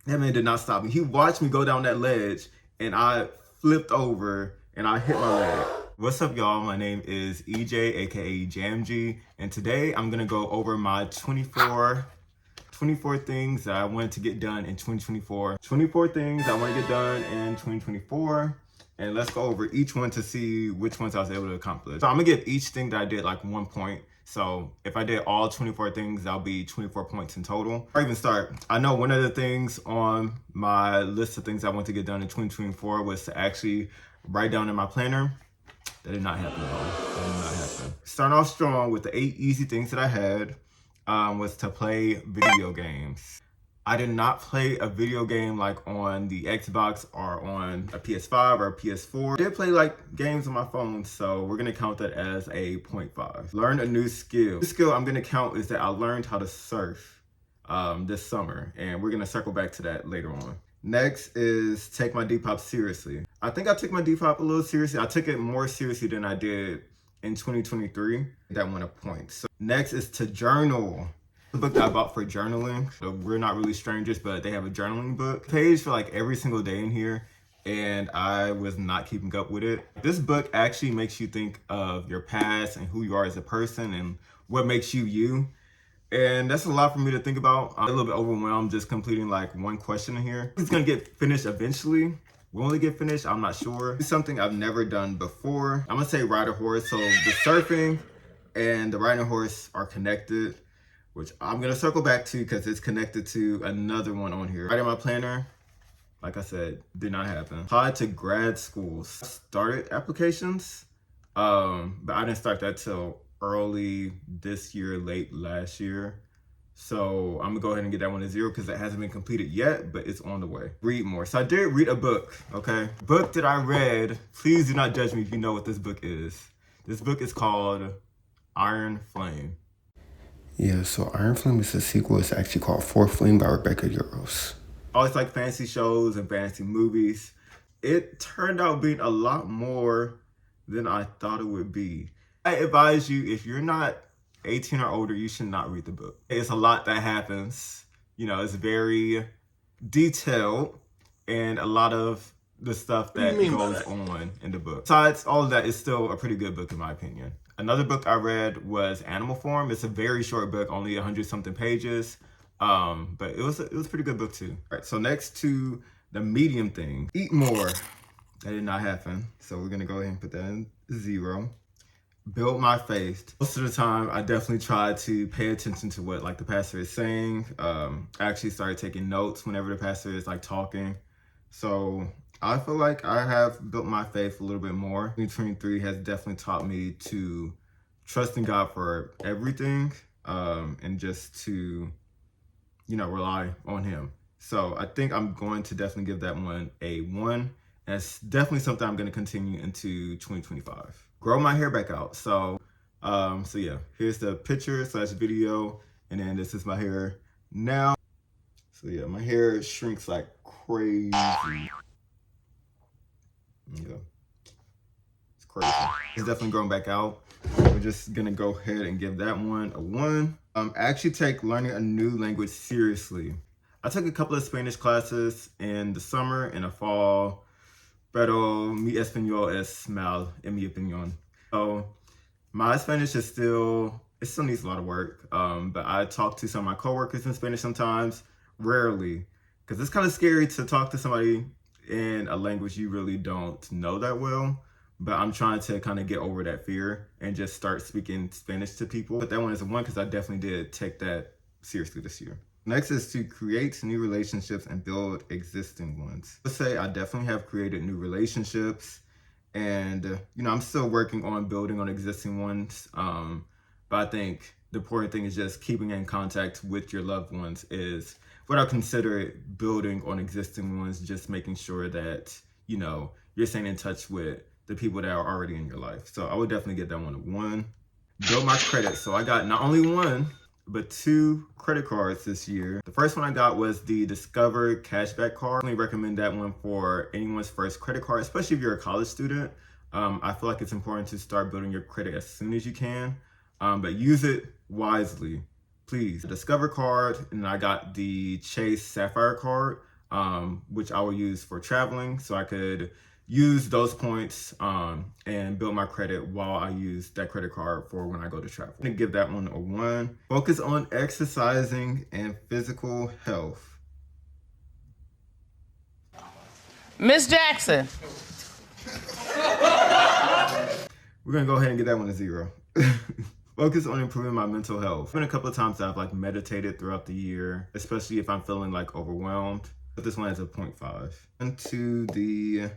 That man did not stop me. He watched me go down that ledge and I flipped over and I hit my leg. What's up, y'all? My name is EJ, aka JamG, and today I'm gonna go over my 24 things that I wanted to get done in 2024. 24 things I want to get done in 2024. And let's go over each one to see which ones I was able to accomplish. So I'm gonna give each thing that I did like 1 point. So if I did all 24 things, that'll be 24 points in total. Before I even start, I know one of the things on my list of things I want to get done in 2024 was to actually write down in my planner. That did not happen at all. That did not happen. Starting off strong with the 8 easy things that I had was to play video games. I did not play a video game like on the Xbox or on a PS5 or a PS4. I did play like games on my phone, so we're gonna count that as a 0.5. Learn a new skill. The skill I'm gonna count is that I learned how to surf this summer, and we're gonna circle back to that later on. Next is take my Depop seriously. I think I took my Depop a little seriously. I took it more seriously than I did in 2023. That won a point. So next is to journal. The book that I bought for journaling. So we're not really strangers, but they have a journaling book page for like every single day in here, and I was not keeping up with it. This book actually makes you think of your past and who you are as a person and what makes you you. And that's a lot for me to think about. I'm a little bit overwhelmed just completing like one question in here. It's gonna get finished eventually. Will it get finished? I'm not sure. It's something I've never done before. I'm gonna say ride a horse. So the surfing and the riding a horse are connected, which I'm gonna circle back to because it's connected to another one on here. Writing my planner, like I said, did not happen. Applied to grad schools. Started applications, but I didn't start that till early this year, late last year. So I'm gonna go ahead and get that one to 0 because it hasn't been completed yet, but it's on the way. Read more. So I did read a book, okay? Book that I read, please do not judge me if you know what this book is. This book is called Iron Flame. Yeah, so Iron Flame is a sequel. It's actually called Fourth Flame by Rebecca Yarros. I always like fantasy shows and fantasy movies. It turned out being a lot more than I thought it would be. I advise you, if you're not 18 or older, you should not read the book. It's a lot that happens. You know, it's very detailed and a lot of the stuff that goes on in the book. Besides all of that, it's still a pretty good book in my opinion. Another book I read was Animal Farm. It's a very short book, only 100 something pages. But it was a pretty good book too. All right, so next to the medium thing, eat more. That did not happen. So we're gonna go ahead and put that in 0. Build my faith. Most of the time, I definitely try to pay attention to what like the pastor is saying. I actually started taking notes whenever the pastor is like talking. So I feel like I have built my faith a little bit more. 2023 has definitely taught me to trust in God for everything, and just to, you know, rely on him. So I think I'm going to definitely give that one a 1. And it's definitely something I'm going to continue into 2025. Grow my hair back out. So yeah, here's the picture / video, and then this is my hair now. So yeah, my hair shrinks like crazy. Yeah, it's crazy. It's definitely growing back out. We're just gonna go ahead and give that one a 1. Actually take learning a new language seriously. I took a couple of Spanish classes in the summer and the fall, pero mi español es mal, en mi opinión. So my Spanish is still needs a lot of work. But I talk to some of my coworkers in Spanish sometimes, rarely, because it's kind of scary to talk to somebody in a language you really don't know that well. But I'm trying to kind of get over that fear and just start speaking Spanish to people. But that one is a 1 because I definitely did take that seriously this year. Next is to create new relationships and build existing ones. Let's say I definitely have created new relationships, and you know, I'm still working on building on existing ones. But I think the important thing is just keeping in contact with your loved ones is what I consider building on existing ones, just making sure that, you know, you're staying in touch with the people that are already in your life. So I would definitely get that one a 1. Build my credit. So I got not only 1, but 2 credit cards this year. The first one I got was the Discover cashback card. I really recommend that one for anyone's first credit card, especially if you're a college student. I feel like it's important to start building your credit as soon as you can, but use it wisely, please. The Discover card, and I got the Chase Sapphire card. which I will use for traveling, so I could use those points and build my credit while I use that credit card for when I go to travel. I'm gonna give that one a 1. Focus on exercising and physical health. Miss Jackson. We're gonna go ahead and get that one a 0. Focus on improving my mental health. Been a couple of times I've like meditated throughout the year, especially if I'm feeling like overwhelmed. But this one has a 0.5. Into the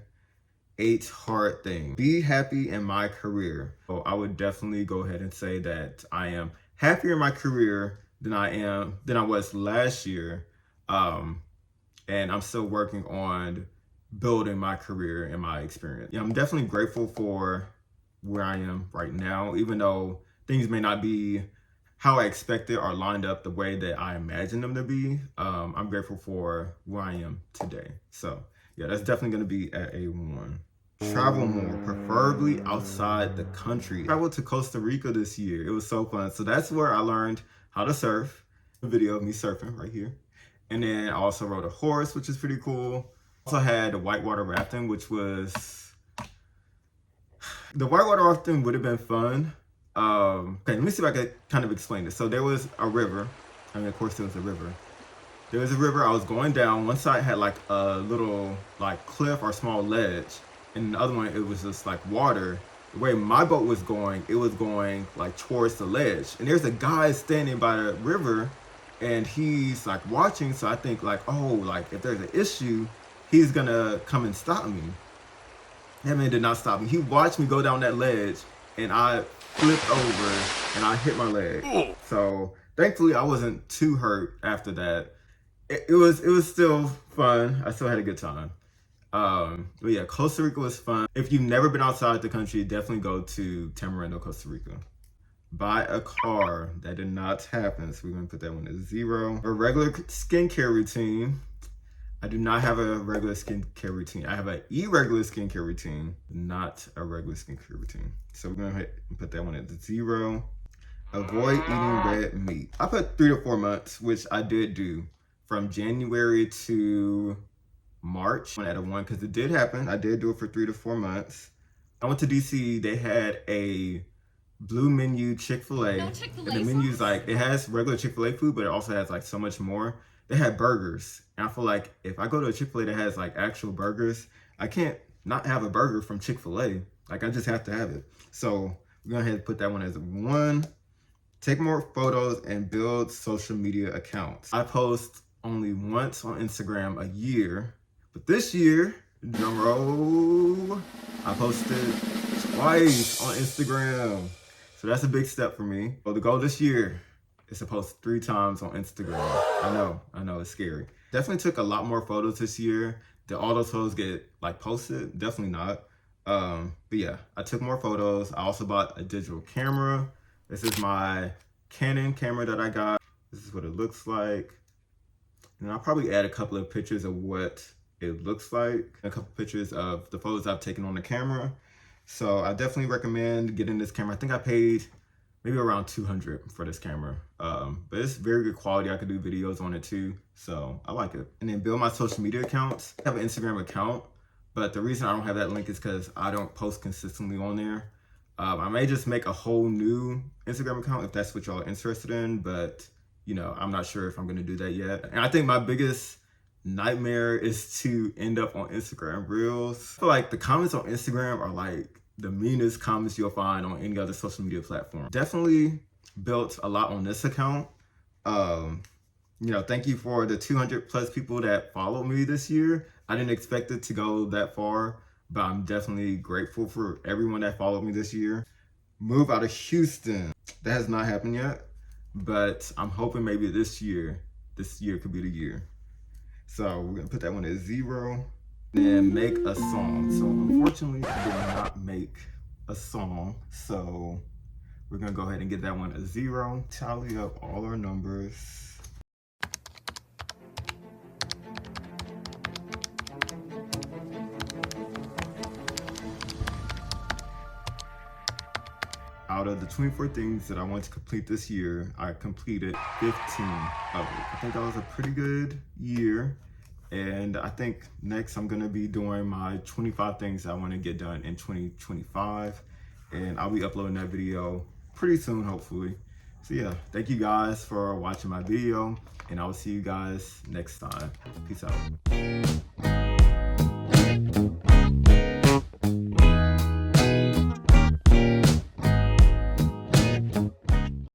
8 hard things. Be happy in my career. So I would definitely go ahead and say that I am happier in my career than I was last year. And I'm still working on building my career and my experience. Yeah, I'm definitely grateful for where I am right now, even though things may not be how I expected or lined up the way that I imagined them to be. I'm grateful for where I am today. So yeah, that's definitely gonna be at a 1. Travel more, preferably outside the country. I traveled to Costa Rica this year. It was so fun. So that's where I learned how to surf. A video of me surfing right here. And then I also rode a horse, which is pretty cool. Also had whitewater rafting, which was... The whitewater rafting would have been fun. Okay, let me see if I can kind of explain this. So there was a river. I mean, of course there was a river. There was a river, I was going down. One side had like a little like cliff or small ledge. And the other one, it was just like water. The way my boat was going, it was going like towards the ledge. And there's a guy standing by the river and he's like watching. So I think like, oh, like if there's an issue, he's gonna come and stop me. That man did not stop me. He watched me go down that ledge and I flipped over and I hit my leg. So thankfully I wasn't too hurt after that. It was still fun. I still had a good time. But yeah, Costa Rica was fun. If you've never been outside the country, definitely go to Tamarindo, Costa Rica. Buy a car. That did not happen, so we're gonna put that one at 0. A regular skincare routine. I do not have a regular skincare routine. I have an irregular skincare routine, not a regular skincare routine. So we're gonna go ahead and put that one at 0. Avoid eating red meat. I put 3 to 4 months, which I did do from January to March at a 1, because it did happen. I did do it for 3 to 4 months. I went to DC. They had a blue menu Chick-fil-A. No Chick-fil-A And the menu's like, it has regular Chick-fil-A food, but it also has like so much more. They had burgers. And I feel like if I go to a Chick-fil-A that has like actual burgers, I can't not have a burger from Chick-fil-A. Like I just have to have it. So we're gonna go ahead and put that one as a 1. Take more photos and build social media accounts. I post only once on Instagram a year, but this year, drum roll, I posted twice on Instagram. So that's a big step for me. So the goal this year is to post 3 times on Instagram. I know, it's scary. Definitely took a lot more photos this year. Did all those photos get like posted? Definitely not. But yeah, I took more photos. I also bought a digital camera. This is my Canon camera that I got. This is what it looks like. And I'll probably add a couple of pictures of what it looks like. A couple pictures of the photos I've taken on the camera. So I definitely recommend getting this camera. I think I paid maybe around $200 for this camera. But it's very good quality. I could do videos on it too. So I like it. And then build my social media accounts. I have an Instagram account, but the reason I don't have that link is because I don't post consistently on there. I may just make a whole new Instagram account if that's what y'all are interested in, but you know, I'm not sure if I'm gonna do that yet. And I think my biggest nightmare is to end up on Instagram Reels. I feel like the comments on Instagram are like the meanest comments you'll find on any other social media platform. Definitely built a lot on this account. You know, thank you for the 200 plus people that followed me this year. I didn't expect it to go that far, but I'm definitely grateful for everyone that followed me this year. Move out of Houston. That has not happened yet, but I'm hoping maybe this year could be the year. So we're gonna put that one at 0. And make a song. So unfortunately, I did not make a song. So we're gonna go ahead and get that one a 0. Tally up all our numbers. Out of the 24 things that I want to complete this year, I completed 15 of it. I think that was a pretty good year And I think next I'm gonna be doing my 25 things I wanna get done in 2025. And I'll be uploading that video pretty soon, hopefully. So yeah, thank you guys for watching my video, and I will see you guys next time. Peace out.